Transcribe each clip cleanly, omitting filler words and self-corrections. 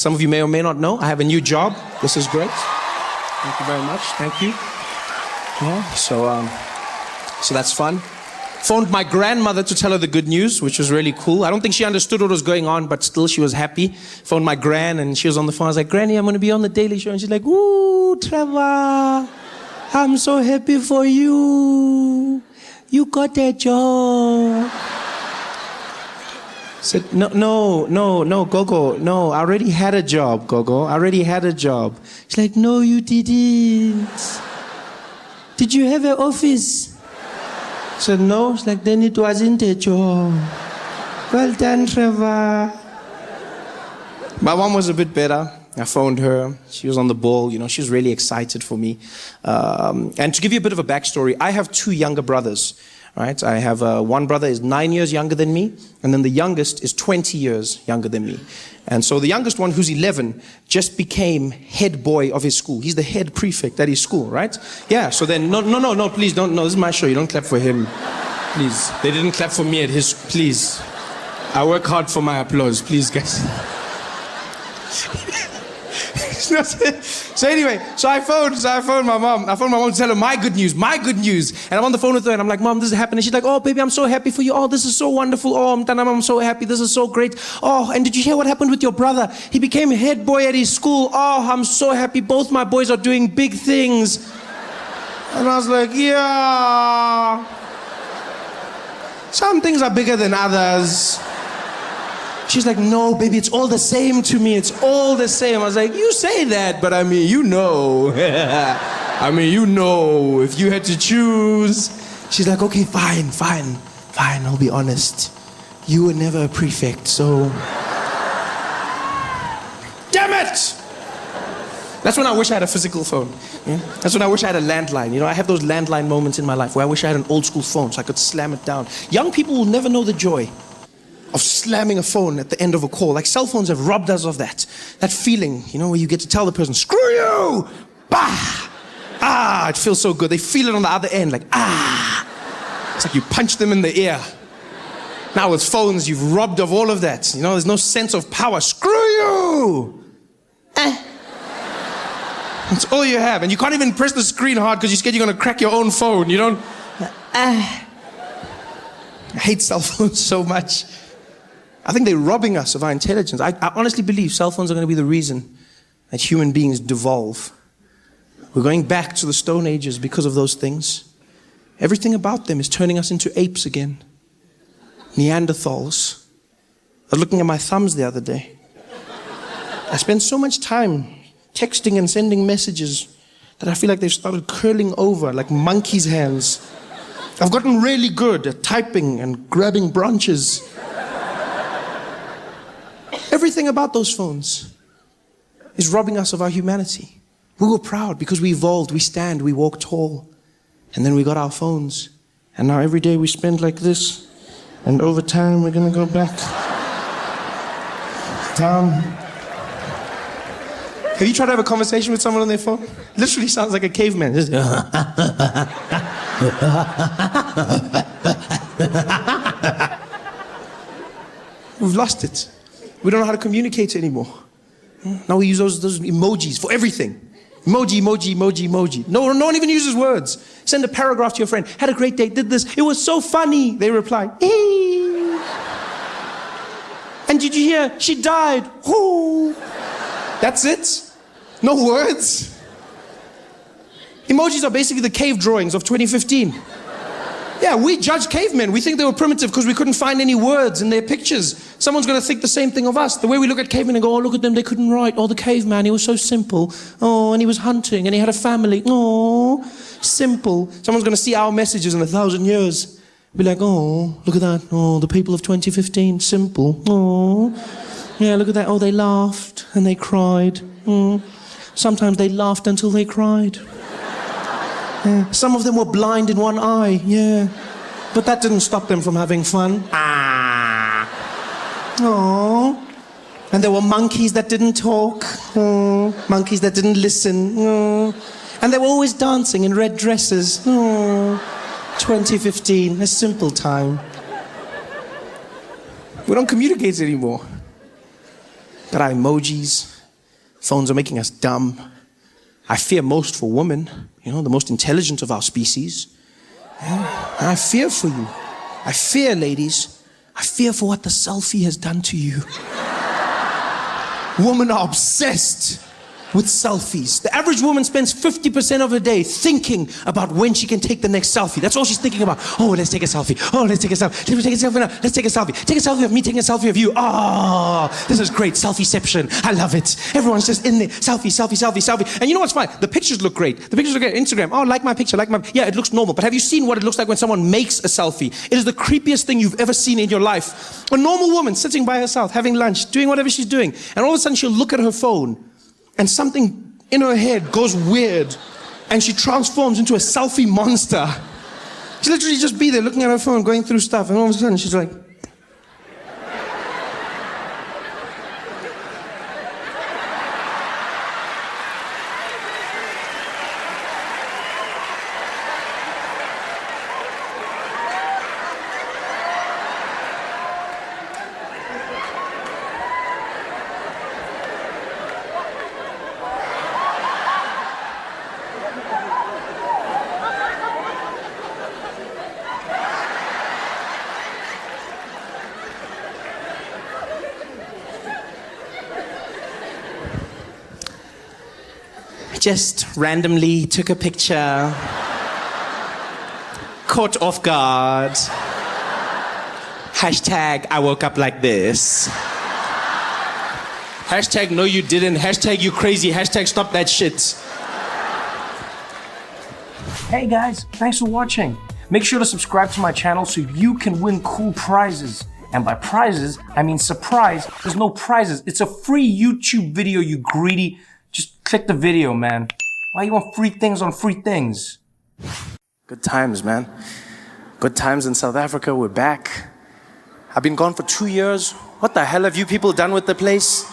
Some of you may or may not know, I have a new job. This is great. Thank you very much. Thank you. Yeah, so that's fun. Phoned my grandmother to tell her the good news, which was really cool. I don't think she understood what was going on, but still she was happy. Phoned my gran, and she was on the phone. I was like, Granny, I'm going to be on the Daily Show. And she's like, ooh, Trevor, I'm so happy for you. You got that job. I said, no, Gogo, no, I already had a job, Gogo. I already had a job. She's like, no, you didn't. Did you have an office? I said, no. She's like, then it wasn't a job. Well done, Trevor. My mom was a bit better. I phoned her. She was on the ball. You know, she was really excited for me. And to give you a bit of a backstory, I have 2 younger brothers. Right? I have one brother is 9 years younger than me, and then the youngest is 20 years younger than me. And so the youngest one, who's 11, just became head boy of his school. He's the head prefect at his school, right? Yeah, so then, no, please don't, no, this is my show. You don't clap for him, please. They didn't clap for me at his, please. I work hard for my applause, please, guys. So anyway, so I phoned my mom. I phoned my mom to tell her my good news. And I'm on the phone with her, and I'm like, Mom, this is happening. She's like, oh, baby, I'm so happy for you. Oh, this is so wonderful. Oh, I'm so happy. This is so great. Oh, and did you hear what happened with your brother? He became head boy at his school. Oh, I'm so happy. Both my boys are doing big things. And I was like, yeah. Some things are bigger than others. She's like, no, baby, it's all the same to me. It's all the same. I was like, you say that, but I mean, you know. I mean, you know, if you had to choose. She's like, okay, fine, I'll be honest. You were never a prefect, so... Damn it! That's when I wish I had a physical phone. Yeah? That's when I wish I had a landline. You know, I have those landline moments in my life where I wish I had an old school phone so I could slam it down. Young people will never know the joy of slamming a phone at the end of a call. Like, cell phones have robbed us of that. That feeling, you know, where you get to tell the person, screw you! Bah! Ah, it feels so good. They feel it on the other end, like, ah! It's like you punch them in the ear. Now with phones, you've robbed of all of that. You know, there's no sense of power. Screw you! That's all you have. And you can't even press the screen hard because you're scared you're going to crack your own phone. You don't... I hate cell phones so much. I think they're robbing us of our intelligence. I honestly believe cell phones are going to be the reason that human beings devolve. We're going back to the Stone Ages because of those things. Everything about them is turning us into apes again. Neanderthals. I was looking at my thumbs the other day. I spend so much time texting and sending messages that I feel like they've started curling over like monkeys' hands. I've gotten really good at typing and grabbing branches. Everything about those phones is robbing us of our humanity. We were proud because we evolved, we stand, we walk tall. And then we got our phones. And now every day we spend like this. And over time we're going to go back down. Have you tried to have a conversation with someone on their phone? Literally sounds like a caveman. We've lost it. We don't know how to communicate anymore. Now we use those emojis for everything. Emoji. No one even uses words. Send a paragraph to your friend. Had a great day, did this. It was so funny. They reply, "Ee." And did you hear? She died. Ooh. That's it. No words. Emojis are basically the cave drawings of 2015. Yeah, we judge cavemen. We think they were primitive because we couldn't find any words in their pictures. Someone's going to think the same thing of us. The way we look at cavemen and go, oh, look at them, they couldn't write. Oh, the caveman, he was so simple. Oh, and he was hunting and he had a family. Oh, simple. Someone's going to see our messages in 1,000 years. Be like, oh, look at that. Oh, the people of 2015, simple. Oh, yeah, look at that. Oh, they laughed and they cried. Oh. Sometimes they laughed until they cried. Yeah. Some of them were blind in one eye, yeah. But that didn't stop them from having fun. Ah. Aww. And there were monkeys that didn't talk. Aww. Monkeys that didn't listen. Aww. And they were always dancing in red dresses. Aww. 2015, a simple time. We don't communicate anymore. Got our emojis. Phones are making us dumb. I fear most for women, the most intelligent of our species. Yeah. I fear for you. I fear, ladies. I fear for what the selfie has done to you. Women are obsessed with selfies. The average woman spends 50% of her day thinking about when she can take the next selfie. That's all she's thinking about. Oh, let's take a selfie. Oh, let's take a selfie. Let's take a selfie now. Let's take a selfie. Take a selfie of me taking a selfie of you. Oh, this is great. Selfieception. I love it. Everyone's just in there. Selfie, selfie, selfie, selfie. And you know what's fine? The pictures look great. The pictures look great. Instagram. Oh, like my picture. Yeah, it looks normal. But have you seen what it looks like when someone makes a selfie? It is the creepiest thing you've ever seen in your life. A normal woman sitting by herself, having lunch, doing whatever she's doing. And all of a sudden she'll look at her phone and something in her head goes weird and she transforms into a selfie monster. She literally just be there looking at her phone, going through stuff, and all of a sudden she's like, just randomly took a picture, caught off guard, hashtag I woke up like this, hashtag no you didn't, hashtag you crazy, hashtag stop that shit. Hey guys, thanks for watching. Make sure to subscribe to my channel so you can win cool prizes. And by prizes, I mean surprise. There's no prizes. It's a free YouTube video, you greedy. Just click the video, man. Why you want free things on free things? Good times, man. Good times in South Africa. We're back. I've been gone for 2 years. What the hell have you people done with the place?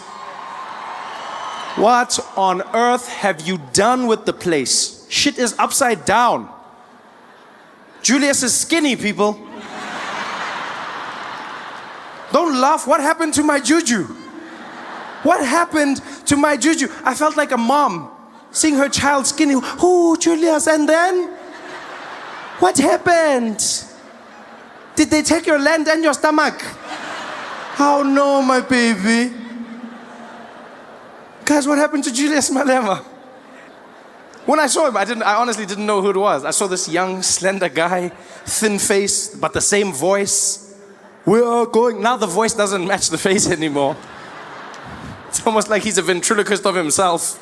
What on earth have you done with the place? Shit is upside down. Julius is skinny, people. Don't laugh. What happened to my juju? What happened to my juju? I felt like a mom seeing her child skinny. Oh, Julius, and then? What happened? Did they take your land and your stomach? Oh no, my baby. Guys, what happened to Julius Malema? When I saw him, I honestly didn't know who it was. I saw this young, slender guy, thin face, but the same voice. We are going. Now the voice doesn't match the face anymore. It's almost like he's a ventriloquist of himself.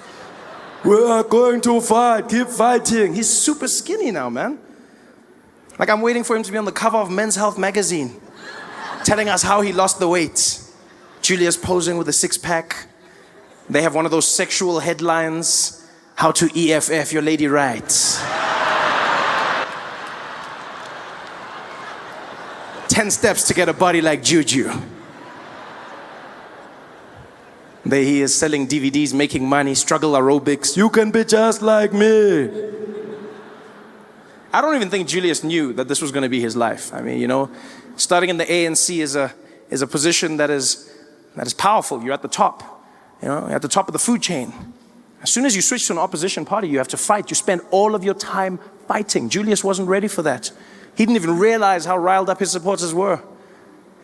We are going to fight, keep fighting. He's super skinny now, man. Like I'm waiting for him to be on the cover of Men's Health magazine, telling us how he lost the weight. Julius posing with a six-pack. They have one of those sexual headlines, how to EFF your lady right. 10 steps to get a body like Juju. There he is selling DVDs, making money, struggle aerobics. You can be just like me. I don't even think Julius knew that this was going to be his life. I mean, starting in the ANC is a position that is powerful. You're at the top. You're at the top of the food chain. As soon as you switch to an opposition party, you have to fight. You spend all of your time fighting. Julius wasn't ready for that. He didn't even realize how riled up his supporters were.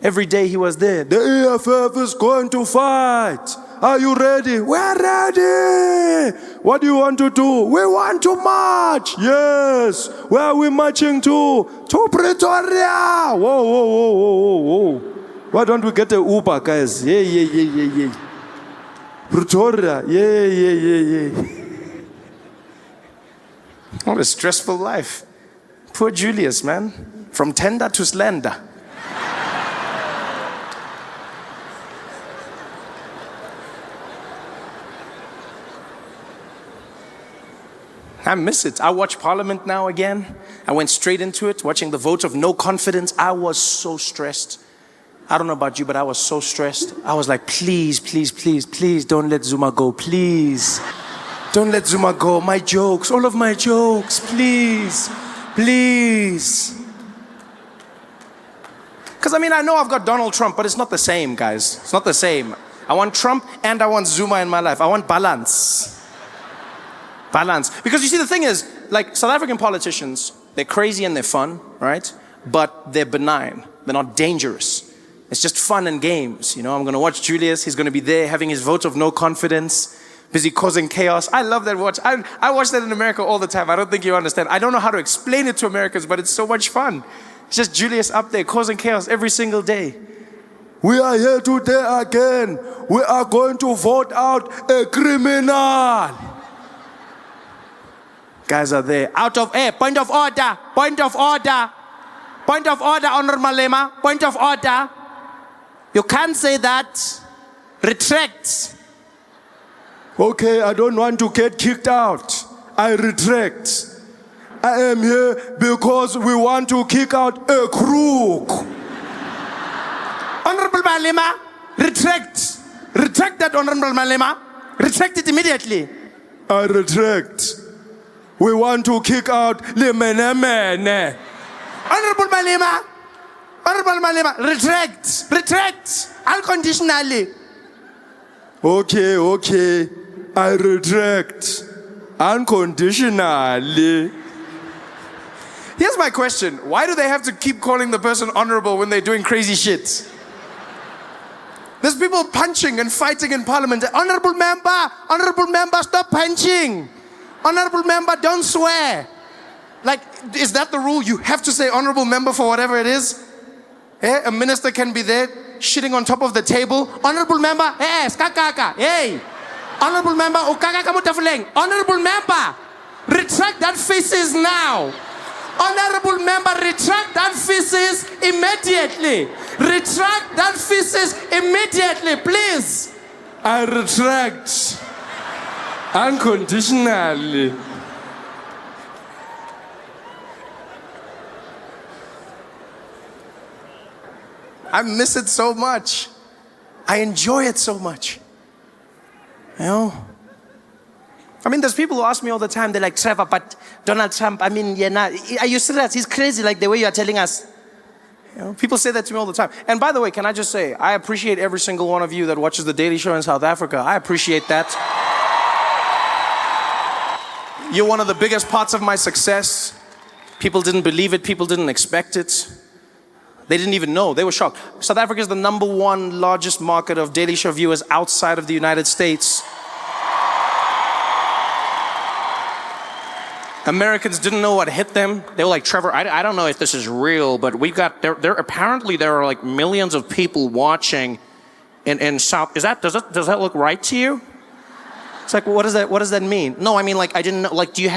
Every day he was there. The EFF is going to fight. Are you ready? We're ready. What do you want to do? We want to march. Yes. Where are we marching to? To Pretoria. Whoa, whoa, whoa, whoa, whoa, whoa. Why don't we get a Uber, guys? Yeah. Pretoria. Yeah. What a stressful life. Poor Julius, man. From tender to slender. I miss it. I watch Parliament now again. I went straight into it, watching the vote of no confidence. I was so stressed. I don't know about you, but I was so stressed. I was like, please, please, please, please don't let Zuma go. Please. Don't let Zuma go. My jokes, all of my jokes, please. Please. Because I know I've got Donald Trump, but it's not the same, guys. It's not the same. I want Trump and I want Zuma in my life. I want balance. Balance. Because you see, the thing is, like, South African politicians, they're crazy and they're fun, right? But they're benign. They're not dangerous. It's just fun and games. You know, I'm going to watch Julius. He's going to be there having his vote of no confidence, busy causing chaos. I love that watch. I watch that in America all the time. I don't think you understand. I don't know how to explain it to Americans, but it's so much fun. It's just Julius up there causing chaos every single day. We are here today again. We are going to vote out a criminal. Guys are there. Out of air. Point of order. Point of order. Point of order, Honorable Malema. Point of order. You can't say that. Retract. Okay, I don't want to get kicked out. I retract. I am here because we want to kick out a crook. Honorable Malema, retract. Retract that, Honorable Malema. Retract it immediately. I retract. We want to kick out the Menemene. Honorable Malema. Honorable Malema, retract. Retract. Unconditionally. Okay. I retract. Unconditionally. Here's my question. Why do they have to keep calling the person honorable when they're doing crazy shit? There's people punching and fighting in parliament. Honorable member, stop punching. Honorable member, don't swear. Like, is that the rule? You have to say honorable member for whatever it is? Yeah, a minister can be there shitting on top of the table. Honorable member, hey, skakaka, hey. Honorable member, ukaka mutafuleng. Honorable member, retract that feces now. Honorable member, retract that feces immediately. Retract that feces immediately, please. I retract. Unconditionally. I miss it so much. I enjoy it so much. You know? I mean, there's people who ask me all the time, they're like, Trevor, but Donald Trump, I mean, are you serious? He's crazy like the way you are telling us. You know, people say that to me all the time. And by the way, can I just say, I appreciate every single one of you that watches The Daily Show in South Africa. I appreciate that. You're one of the biggest parts of my success. People didn't believe it. People didn't expect it. They didn't even know. They were shocked. South Africa is the #1 largest market of Daily Show viewers outside of the United States. Americans didn't know what hit them. They were like, Trevor, I don't know if this is real, but we've got, apparently there are like millions of people watching in South, does that look right to you? It's like, what does that mean? No, I mean, like, I didn't know, like, do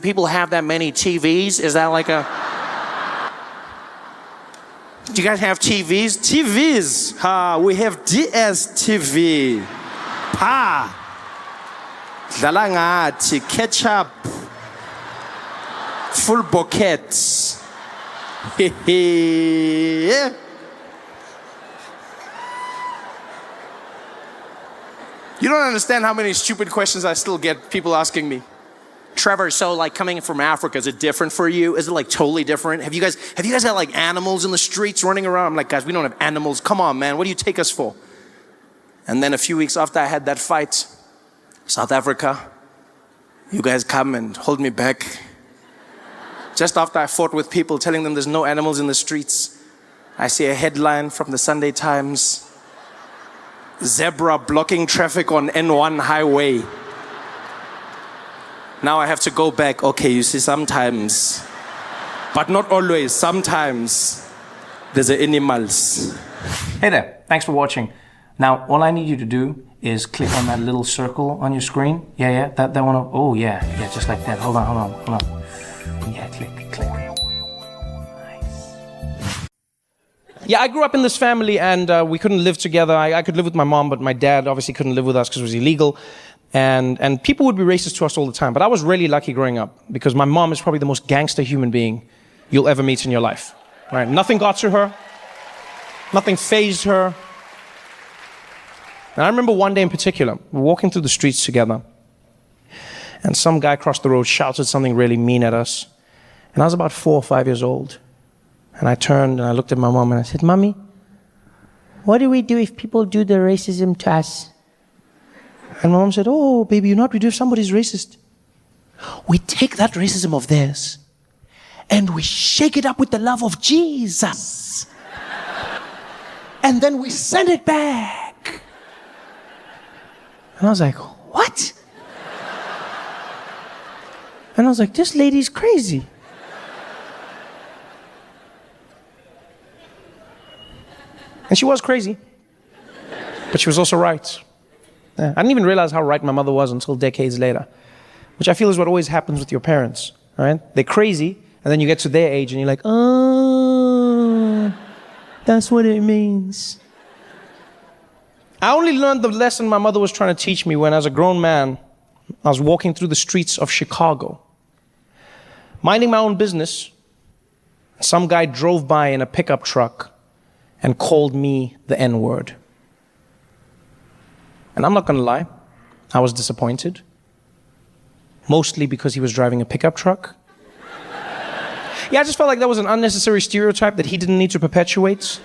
people have that many TVs? Is that like a, do you guys have TVs? TVs, we have DSTV. Dlala ngathi, ketchup. Full bouquets. Yeah. You don't understand how many stupid questions I still get people asking me. Trevor, so like coming from Africa, is it different for you? Is it like totally different? Have you guys got like animals in the streets running around? I'm like, guys, we don't have animals. Come on, man. What do you take us for? And then a few weeks after I had that fight, South Africa, you guys come and hold me back. Just after I fought with people telling them there's no animals in the streets, I see a headline from the Sunday Times. Zebra blocking traffic on N1 highway. Now I have to go back. Okay, you see, sometimes, but not always, sometimes, there's animals. Hey there, thanks for watching. Now, all I need you to do is click on that little circle on your screen. Yeah, that one. Oh, yeah, just like that. Hold on. Yeah, click. Nice. Yeah, I grew up in this family and we couldn't live together. I could live with my mom, but my dad obviously couldn't live with us because it was illegal. And people would be racist to us all the time. But I was really lucky growing up because my mom is probably the most gangster human being you'll ever meet in your life. Right? Nothing got to her. Nothing fazed her. And I remember one day in particular, we were walking through the streets together. And some guy across the road shouted something really mean at us. And I was about 4 or 5 years old. And I turned and I looked at my mom and I said, Mommy, what do we do if people do the racism to us? And my mom said, oh, baby, you know what we do if somebody's racist? We take that racism of theirs and we shake it up with the love of Jesus. And then we send it back. And I was like, what? And I was like, this lady's crazy. And she was crazy, but she was also right. I didn't even realize how right my mother was until decades later, which I feel is what always happens with your parents, right? They're crazy, and then you get to their age and you're like, oh, that's what it means. I only learned the lesson my mother was trying to teach me when, as a grown man, I was walking through the streets of Chicago, minding my own business. Some guy drove by in a pickup truck and called me the N-word. And I'm not gonna lie, I was disappointed. Mostly because he was driving a pickup truck. Yeah, I just felt like that was an unnecessary stereotype that he didn't need to perpetuate.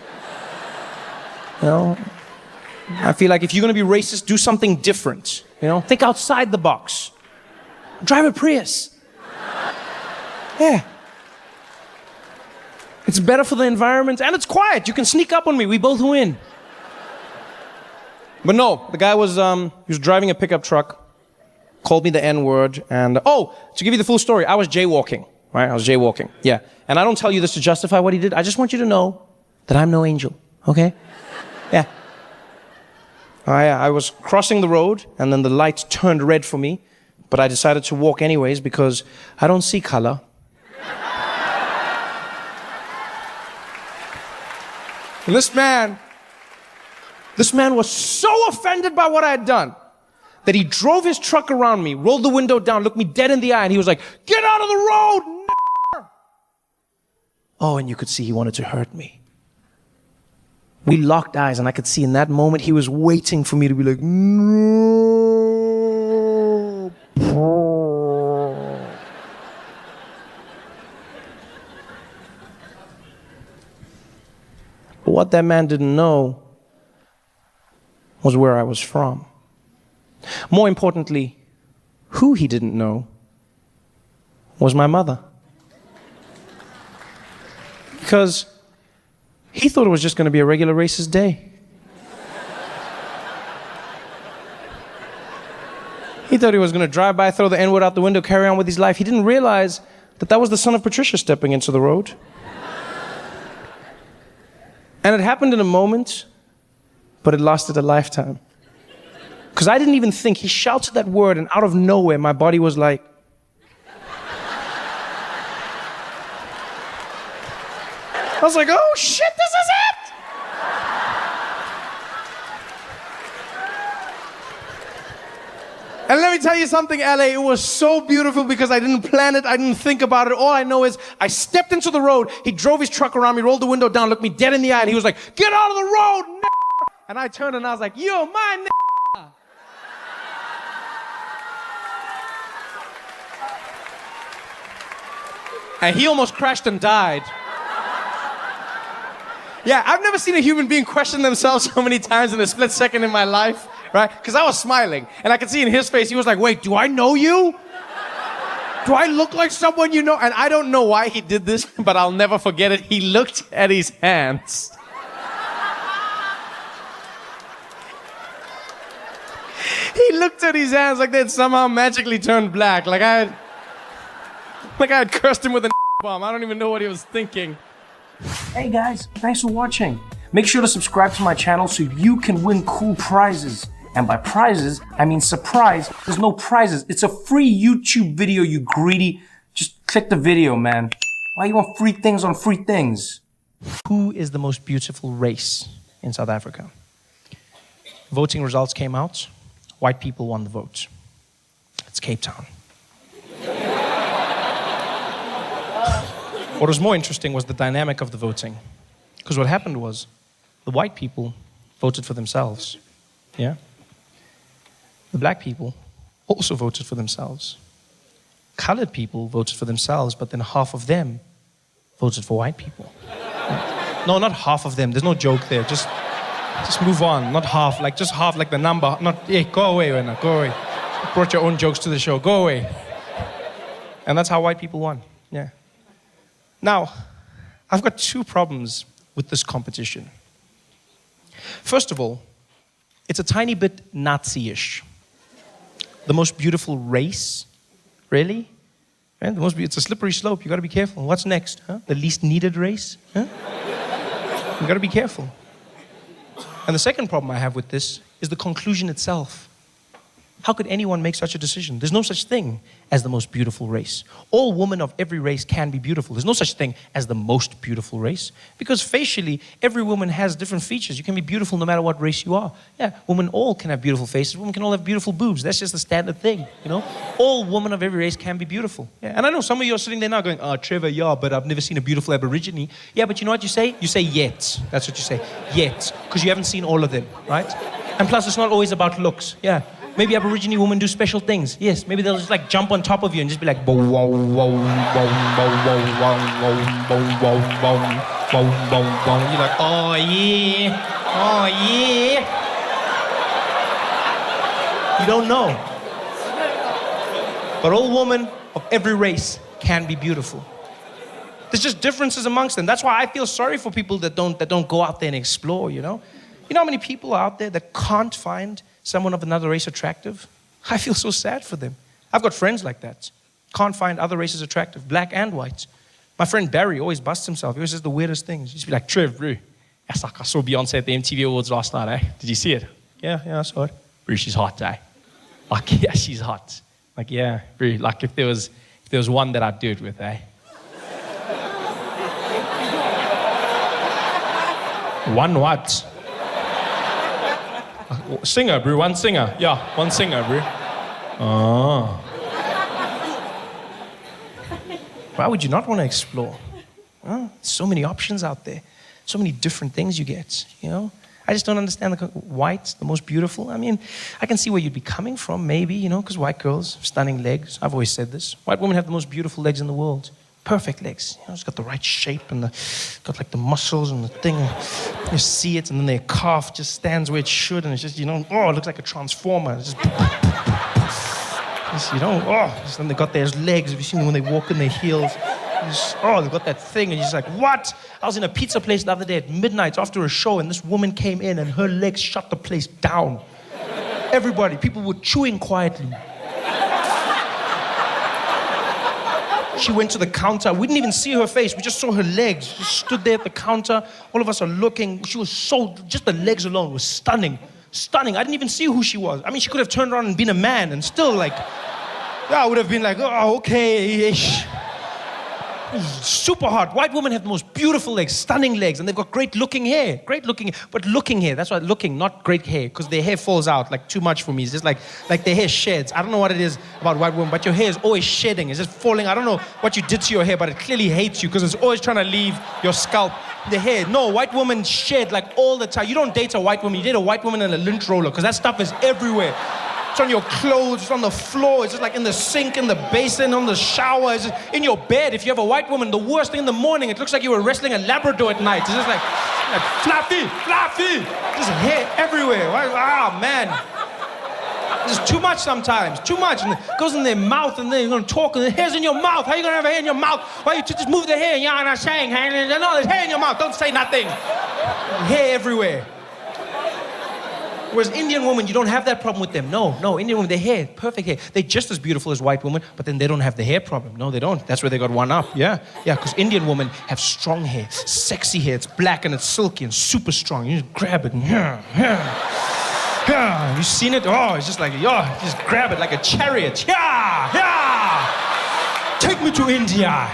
You know? I feel like if you're gonna be racist, do something different. You know? Think outside the box. Drive a Prius. Yeah. It's better for the environment, and it's quiet. You can sneak up on me. We both win. But no, the guy was driving a pickup truck, called me the N-word, and to give you the full story, I was jaywalking, right? I was jaywalking, yeah. And I don't tell you this to justify what he did. I just want you to know that I'm no angel, okay? Yeah. I was crossing the road, and then the light turned red for me, but I decided to walk anyways because I don't see color. And this man was so offended by what I had done that he drove his truck around me, rolled the window down, looked me dead in the eye, and he was like, get out of the road! Oh, and you could see he wanted to hurt me. We locked eyes, and I could see in that moment he was waiting for me to be like, no. But what that man didn't know was where I was from. More importantly, who he didn't know was my mother. Because he thought it was just going to be a regular racist day. He thought he was going to drive by, throw the N-word out the window, carry on with his life. He didn't realize that that was the son of Patricia stepping into the road. And it happened in a moment, but it lasted a lifetime. Because I didn't even think. He shouted that word, and out of nowhere, my body was like... I was like, oh shit, this is it! And let me tell you something, LA, it was so beautiful because I didn't plan it, I didn't think about it. All I know is I stepped into the road, he drove his truck around me, rolled the window down, looked me dead in the eye, and he was like, get out of the road, n***! And I turned and I was like, you're my n***! And he almost crashed and died. Yeah, I've never seen a human being question themselves so many times in a split second in my life, right? Because I was smiling, and I could see in his face, he was like, wait, do I know you? Do I look like someone you know? And I don't know why he did this, but I'll never forget it. He looked at his hands. He looked at his hands like they'd somehow magically turned black, like I had cursed him with a bomb. I don't even know what he was thinking. Hey guys, thanks for watching. Make sure to subscribe to my channel so you can win cool prizes. And by prizes, I mean surprise. There's no prizes. It's a free YouTube video, you greedy. Just click the video, man. Why you want free things on free things? Who is the most beautiful race in South Africa? Voting results came out. White people won the vote. It's Cape Town. What was more interesting was the dynamic of the voting. Because what happened was, the white people voted for themselves. Yeah? The black people also voted for themselves. Colored people voted for themselves, but then half of them voted for white people. No, not half of them. There's no joke there. Just Just move on, not half, like just half like the number. Not, hey, go away, Wenna, go away. You brought your own jokes to the show, go away. And that's how white people won, yeah. Now, I've got two problems with this competition. First of all, it's a tiny bit Nazi-ish. The most beautiful race, really? Right? It's a slippery slope, you gotta be careful. What's next, huh? The least needed race, huh? You gotta be careful. And the second problem I have with this is the conclusion itself. How could anyone make such a decision? There's no such thing as the most beautiful race. All women of every race can be beautiful. There's no such thing as the most beautiful race. Because facially, every woman has different features. You can be beautiful no matter what race you are. Yeah, women all can have beautiful faces. Women can all have beautiful boobs. That's just the standard thing, you know? All women of every race can be beautiful. Yeah. And I know some of you are sitting there now going, oh, Trevor, yeah, but I've never seen a beautiful Aborigine. Yeah, but you know what you say? You say yet. That's what you say. Yet. Because you haven't seen all of them, right? And plus, it's not always about looks. Yeah. Maybe Aborigine women do special things. Yes, maybe they'll just like jump on top of you and just be like, bow, wow, wow, wow, wow, wow, wow, wow, wow, wow, wow, wow, wow. You're like, oh yeah, oh yeah. You don't know. But all women of every race can be beautiful. There's just differences amongst them. That's why I feel sorry for people that don't go out there and explore, you know? You know how many people are out there that can't find someone of another race attractive? I feel so sad for them. I've got friends like that. Can't find other races attractive, black and white. My friend Barry always busts himself. He always says the weirdest things. He used to be like, Trev, bro, I saw Beyonce at the MTV Awards last night, eh? Did you see it? Yeah, I saw it. Bro, she's hot, eh? Like, yeah, she's hot. Like, yeah, bro, like if there was one that I'd do it with, eh? One what? Singer, bro, one singer. Yeah, one singer, bro. Oh. Why would you not want to explore? Huh? So many options out there. So many different things you get, you know? I just don't understand the white, the most beautiful. I mean, I can see where you'd be coming from, maybe, you know, because white girls, stunning legs. I've always said this. White women have the most beautiful legs in the world. Perfect legs. You know, it's got the right shape and got like the muscles and the thing. You see it, and then their calf just stands where it should, and it's just, you know, oh, it looks like a transformer. It's just, you know, oh, then they got their legs. Have you seen them when they walk in their heels? Just, oh, they've got that thing, and you're just like, what? I was in a pizza place the other day at midnight after a show, and this woman came in, and her legs shut the place down. Everybody, people were chewing quietly. She went to the counter. We didn't even see her face. We just saw her legs. She stood there at the counter. All of us are looking. She was just the legs alone was stunning. Stunning. I didn't even see who she was. I mean, she could have turned around and been a man and still like, yeah, I would have been like, oh, okay-ish. Super hot. White women have the most beautiful legs, stunning legs, and they've got great looking hair. Great looking, but looking hair. That's why looking, not great hair, because their hair falls out like too much for me. It's just like their hair sheds. I don't know what it is about white women, but your hair is always shedding. It's just falling. I don't know what you did to your hair, but it clearly hates you because it's always trying to leave your scalp. The hair. No, white women shed like all the time. You don't date a white woman. You date a white woman in a lint roller because that stuff is everywhere. It's on your clothes, it's on the floor, it's just like in the sink, in the basin, on the shower, it's just in your bed. If you have a white woman, the worst thing in the morning, it looks like you were wrestling a Labrador at night. It's just like fluffy, just hair everywhere. Ah, man. It's too much sometimes, too much. And it goes in their mouth, and then you're gonna talk, and the hair's in your mouth. How are you gonna have hair in your mouth? Why you just move the hair? You're not saying, hey, no, there's hair in your mouth. Don't say nothing. Hair everywhere. Whereas Indian women, you don't have that problem with them. No, Indian women, their hair, perfect hair. They're just as beautiful as white women, but then they don't have the hair problem. No, they don't. That's where they got one up. Yeah, because Indian women have strong hair, sexy hair. It's black and it's silky and super strong. You just grab it and you seen it? Oh, it's just like, just grab it like a chariot. Take me to India.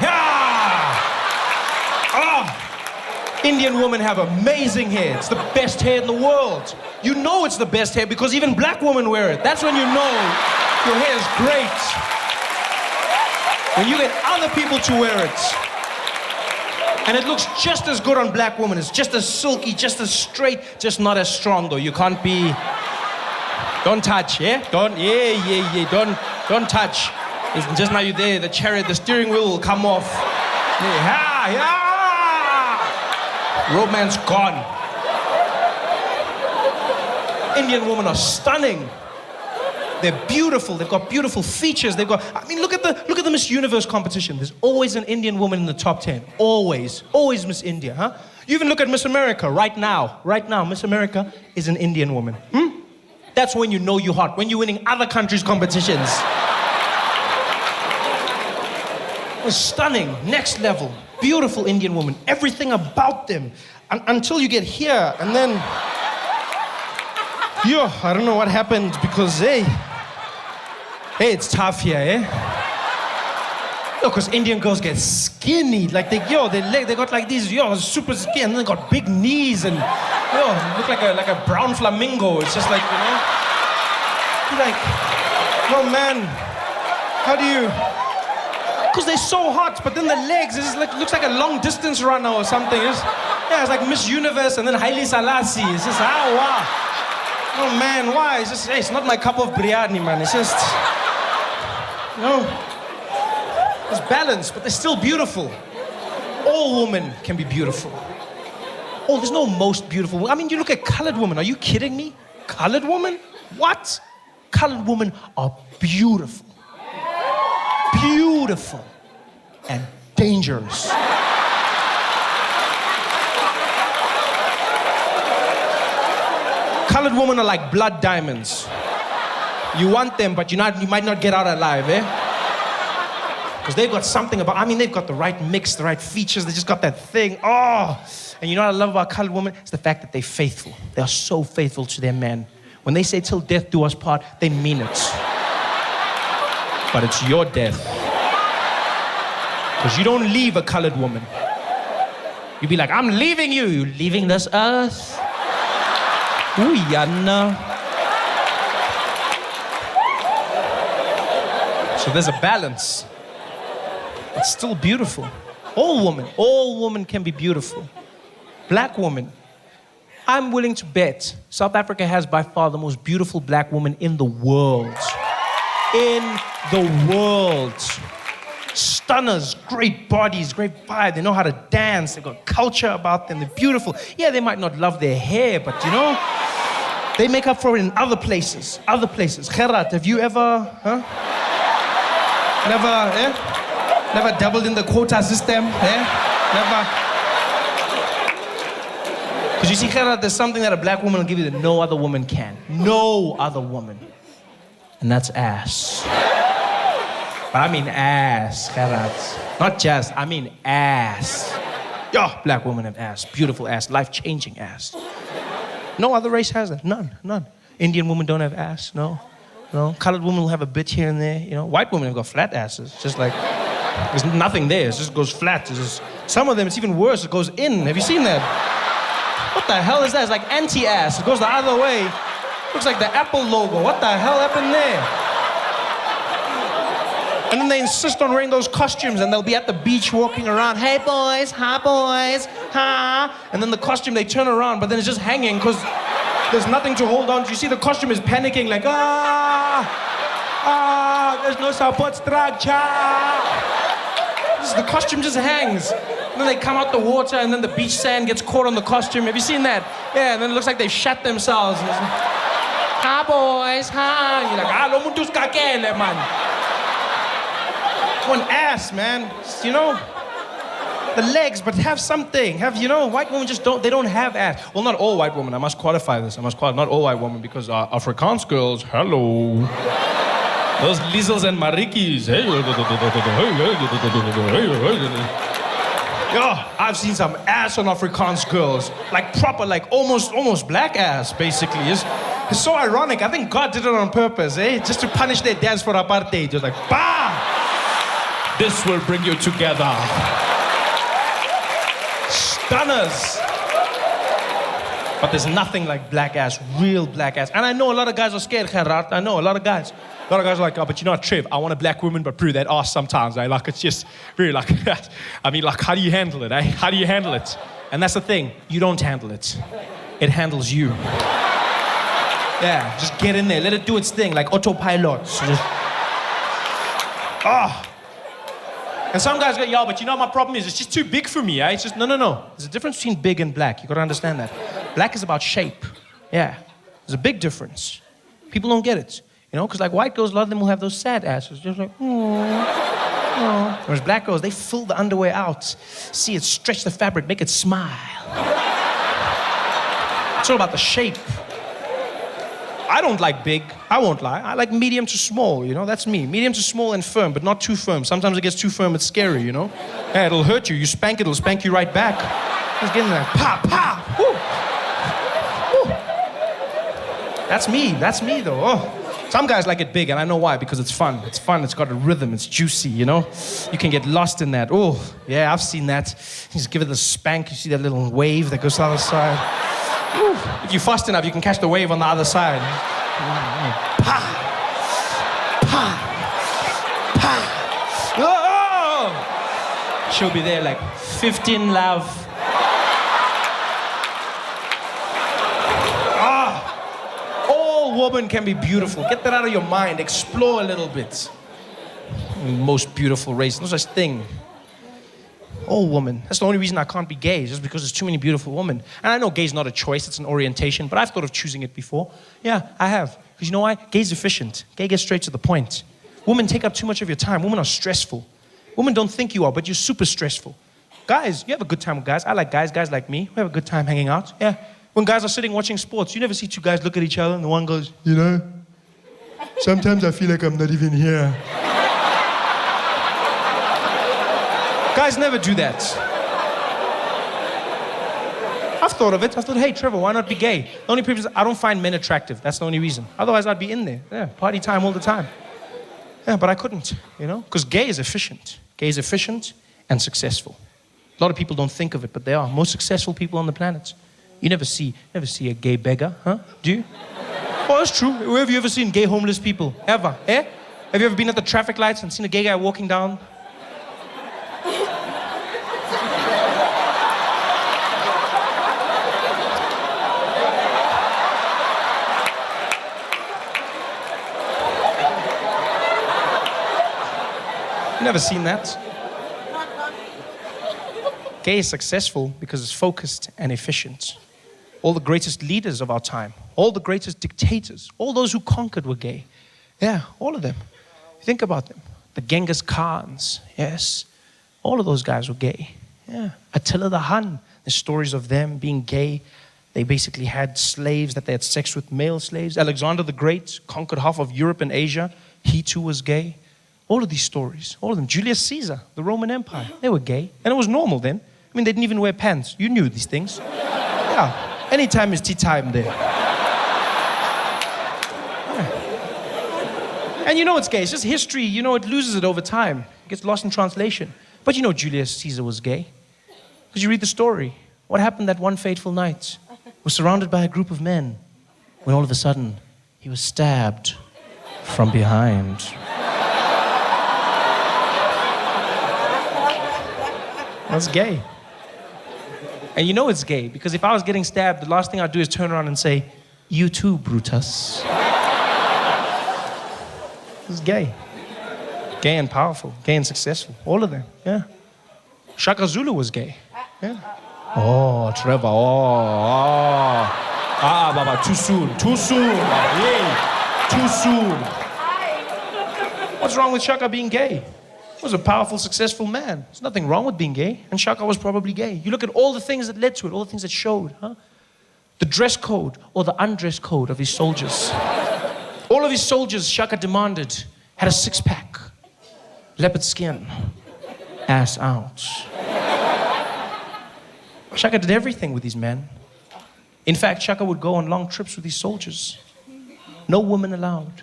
Indian women have amazing hair. It's the best hair in the world. You know it's the best hair because even black women wear it. That's when you know your hair is great. When you get other people to wear it. And it looks just as good on black women. It's just as silky, just as straight, just not as strong though. You can't be... Don't touch, yeah? Don't touch. It's just now you're there, the chariot, the steering wheel will come off. Romance gone. Indian women are stunning. They're beautiful. They've got beautiful features. They've got, I mean, look at the Miss Universe competition. There's always an Indian woman in the top 10. Always. Always Miss India, huh? You even look at Miss America right now. Right now, Miss America is an Indian woman. That's when you know you're hot. When you're winning other countries' competitions. Stunning. Next level. Beautiful Indian woman. Everything about them. Until you get here, and then... I don't know what happened because, hey, it's tough here, eh? Because Indian girls get skinny, like they got like these, super skinny, and then they got big knees, and look like a brown flamingo. It's just like, you're like, oh man, how do you? Because they're so hot, but then the legs, it just looks like a long distance runner or something. It's like Miss Universe and then Haile Selassie. It's just, wow. Oh man, why? It's just, it's not my cup of biryani, man. It's just, it's balanced, but they're still beautiful. All women can be beautiful. Oh, there's no most beautiful. I mean, you look at colored women. Are you kidding me? Colored women? What? Colored women are beautiful. Beautiful. And dangerous. Colored women are like blood diamonds. You want them, but you might not get out alive, eh? Because they've got something about, they've got the right mix, the right features, they just got that thing. Oh! And you know what I love about colored women? It's the fact that they're faithful. They are so faithful to their men. When they say till death do us part, they mean it. But it's your death. Because you don't leave a colored woman. You be like, I'm leaving you. You leaving this earth? Ooh, Yana. So there's a balance. It's still beautiful. All women can be beautiful. Black woman. I'm willing to bet South Africa has by far the most beautiful black woman in the world. In the world. Stunners, great bodies, great vibe. They know how to dance. They've got culture about them. They're beautiful. Yeah, they might not love their hair, but they make up for it in other places. Other places. Gerard, have you ever, Never dabbled in the quota system, Never. Because you see, Gerard, there's something that a black woman will give you that no other woman can. No other woman. And that's ass. But I mean ass, Gerard. Not just, I mean ass. Black women have ass. Beautiful ass. Life-changing ass. No other race has that. None. Indian women don't have ass. No. Colored women will have a bit here and there. White women have got flat asses. Just like, there's nothing there. It just goes flat. Some of them, it's even worse. It goes in. Have you seen that? What the hell is that? It's like anti-ass. It goes the other way. Looks like the Apple logo. What the hell happened there? And then they insist on wearing those costumes, and they'll be at the beach walking around. Hey boys, hi boys, ha. And then the costume, they turn around, but then it's just hanging because there's nothing to hold on to. You see the costume is panicking like, there's no support structure. The costume just hangs. And then they come out the water, and then the beach sand gets caught on the costume. Have you seen that? Yeah, and then it looks like they shat themselves. Hi boys, hi. You're like, lo muntu skakele, man. One ass, man. The legs, but have something. White women just don't have ass. Well, not all white women. I must qualify this. Not all white women, because Afrikaans girls, hello. Those Lizzles and Marikis. Hey. I've seen some ass on Afrikaans girls. Like proper, like almost black ass, basically. It's so ironic. I think God did it on purpose, just to punish their dads for apartheid. Just like, bah! This will bring you together. Stunners. But there's nothing like black ass, real black ass. And I know a lot of guys are scared, Gerard. I know a lot of guys. A lot of guys are like, but you know what, Trev, I want a black woman, but prove that ass sometimes. Like, it's just very like, how do you handle it, How do you handle it? And that's the thing, you don't handle it. It handles you. Yeah, just get in there, let it do its thing, like autopilot. So just, And some guys go, but you know what my problem is? It's just too big for me, It's just, no. There's a difference between big and black. You gotta understand that. Black is about shape. Yeah. There's a big difference. People don't get it. You know, because like white girls, a lot of them will have those sad asses. Just like, oh. Whereas black girls, they fill the underwear out. See it, stretch the fabric, make it smile. It's all about the shape. I don't like big, I won't lie. I like medium to small, you know, that's me. Medium to small and firm, but not too firm. Sometimes it gets too firm, it's scary, you know. Yeah, it'll hurt you. You spank it, it'll spank you right back. Just get in there, pa, pa, woo. Woo. That's me though. Oh. Some guys like it big, and I know why, because it's fun. It's fun, it's got a rhythm, it's juicy, you know? You can get lost in that. Oh, yeah, I've seen that. You just give it a spank, you see that little wave that goes to the other side. Woo. If you're fast enough, you can catch the wave on the other side. Pa! Pa! Pa! Oh! She'll be there like, 15 love. All women can be beautiful. Get that out of your mind. Explore a little bit. Most beautiful race. No such thing. All women. That's the only reason I can't be gay, just because there's too many beautiful women. And I know gay's not a choice, it's an orientation, but I've thought of choosing it before. Yeah, I have. Because you know why? Gay's efficient. Gay gets straight to the point. Women take up too much of your time. Women are stressful. Women don't think you are, but you're super stressful. Guys, you have a good time with guys. I like guys. Guys like me. We have a good time hanging out. Yeah. When guys are sitting watching sports, you never see two guys look at each other and the one goes, you know, sometimes I feel like I'm not even here. Guys never do that. I've thought of it. I thought, hey, Trevor, why not be gay? The only reason I don't find men attractive. That's the only reason. Otherwise, I'd be in there. Yeah, party time all the time. Yeah, but I couldn't, you know? Because gay is efficient. Gay is efficient and successful. A lot of people don't think of it, but they are. Most successful people on the planet. You never see a gay beggar, huh? Do you? Oh, that's true. Where have you ever seen gay homeless people? Ever, eh? Have you ever been at the traffic lights and seen a gay guy walking down? Never seen that. Gay is successful because it's focused and efficient. All the greatest leaders of our time, all the greatest dictators, all those who conquered were gay. Yeah, all of them. Think about them. The Genghis Khans, yes. All of those guys were gay. Yeah. Attila the Hun, the stories of them being gay. They basically had slaves that they had sex with male slaves. Alexander the Great conquered half of Europe and Asia. He too was gay. All of these stories, all of them. Julius Caesar, the Roman Empire, they were gay. And it was normal then. I mean, they didn't even wear pants. You knew these things. Yeah. Anytime is tea time there. Yeah. And you know it's gay. It's just history. You know, it loses it over time. It gets lost in translation. But you know Julius Caesar was gay. Because you read the story. What happened that one fateful night? He was surrounded by a group of men. When all of a sudden, he was stabbed from behind. That's gay. And you know it's gay, because if I was getting stabbed, the last thing I'd do is turn around and say, you too, Brutus. It's gay. Gay and powerful, gay and successful, all of them, yeah. Shaka Zulu was gay, yeah. Oh, Trevor, Baba, too soon, Baba, yay, too soon. What's wrong with Shaka being gay? He was a powerful, successful man. There's nothing wrong with being gay. And Shaka was probably gay. You look at all the things that led to it, all the things that showed, huh? The dress code or the undress code of his soldiers. All of his soldiers, Shaka demanded, had a six-pack, leopard skin, ass out. Shaka did everything with these men. In fact, Shaka would go on long trips with his soldiers. No women allowed.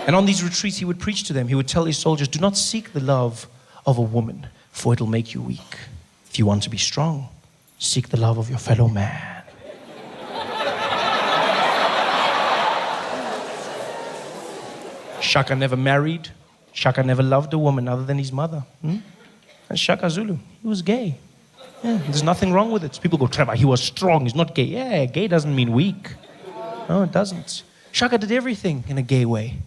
And on these retreats, he would preach to them. He would tell his soldiers, do not seek the love of a woman, for it'll make you weak. If you want to be strong, seek the love of your fellow man. Shaka never married. Shaka never loved a woman other than his mother. And Shaka Zulu, he was gay. Yeah, there's nothing wrong with it. People go, Trevor, he was strong, he's not gay. Yeah, gay doesn't mean weak. No, it doesn't. Shaka did everything in a gay way.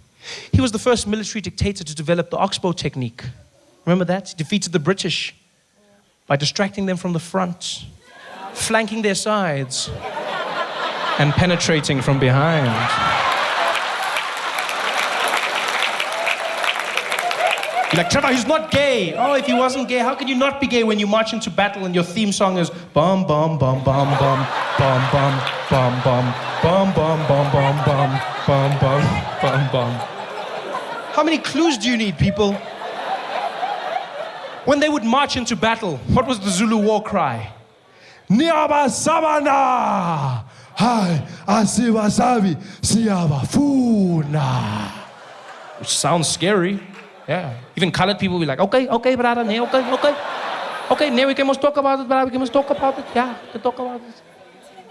He was the first military dictator to develop the oxbow technique. Remember that? He defeated the British by distracting them from the front, flanking their sides. and penetrating from behind. You're like, Trevor, he's not gay. Oh, if he wasn't gay, how can you not be gay when you march into battle and your theme song is bum bum bum bum bum bum bum bum bum bum bum bum bum bum bum bum bum bum. How many clues do you need, people? When they would march into battle, what was the Zulu war cry? Niaba Sabana! Hai Asivasavi Siavafuna. Which sounds scary. Yeah. Even colored people will be like, okay, brother, okay. Okay, now we can talk about it, brother, we can talk about it. Yeah, we can talk about it.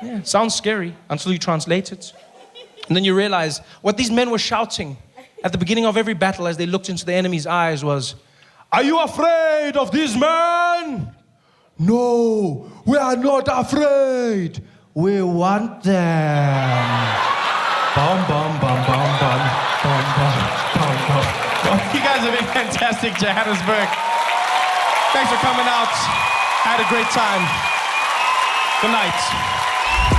Yeah, sounds scary until you translate it. And then you realize what these men were shouting at the beginning of every battle as they looked into the enemy's eyes was, are you afraid of these men? No, we are not afraid. We want them. Bum, bum, bum, bum, bum, bum, bum, bum, bum. You guys have been fantastic, Johannesburg. Thanks for coming out. I had a great time. Good night.